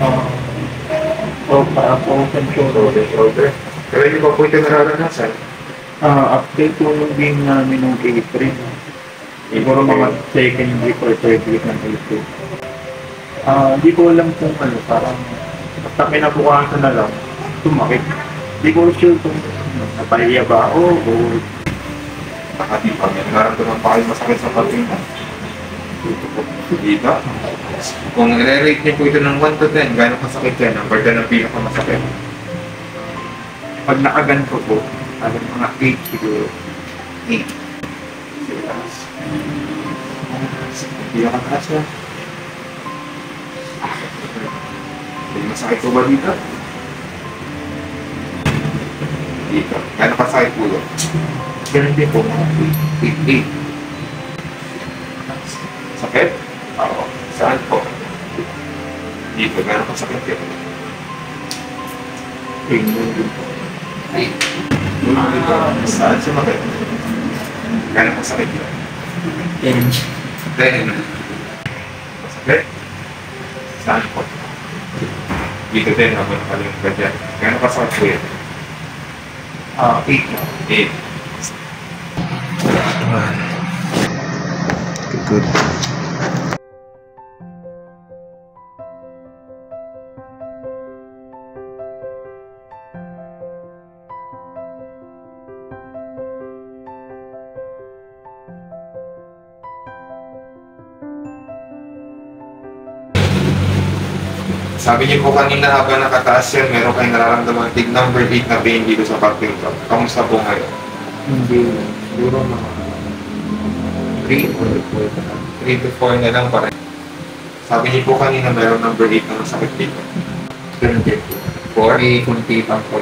Ah, o parang open shoulder. Shoulder, shoulder. Pero hindi pa po ito nararanasan. Update po yung game namin ng April. Siguro mga second week or third week ng April. Di ko alam kung ano, parang basta kinabukasan na lang, tumakit. Di ko sure kung napahiya ba ako o Baka di pa may nararamdaman pa kayo masakit sa pating mo. Dito. Kung i-rate niyo po ito ng 1 to 10, gano'ng kasakit yan? Number 10 ang pinakamasakit. pag nakaganto po, ano mga 8 siguro. 8. Sige, taas. Hindi ka taas na. May masakit po ba dito? Dito. Gano'ng kasakit po doon? Ganun din po mga 8. Sakit? Oo. Saan po? Dito. Gano'ng kasakit yun? 8 din po. 8. Dito. Saan sumakit? Gano'ng kasakit yun? 10. 10. Masakit? Saan po? Dito din ako nakalimutan dyan. Gano'ng kasakit po yun? 8 lang. 8. Good. Sabi niyo po kanina habang nakataas yan, meron kayong nararamdaman tig number 8 na pain dito sa parting to. Kamusta po ngayon? Hindi. Siguro mga 3 or 4 na. 3 to 4 na lang para. Sabi niyo po kanina meron number 8 na masakit dito. Ganun din po. 4. May kunti pang po.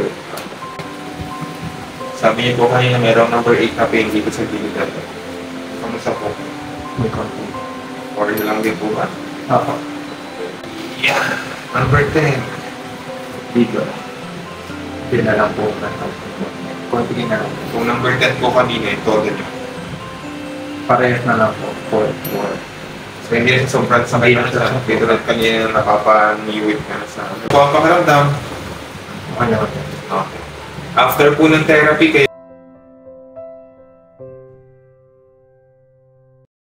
Sabi niyo po kanina meron number 8 na pain dito sa gilid na to. Kamusta po? May konti. 4 na lang din po ba? Oo. Yeah. Number 10. Dito. Hindi na lang po. Konti na lang. Kung number 10 po kanina, ito din yun. Parehas na lang po. 4. So hindi na sobrang sakit na sa dito lang kanina nakapaniwit na sa ano. Kung ang pakiramdam, Okay. okay. After po ng therapy, kayo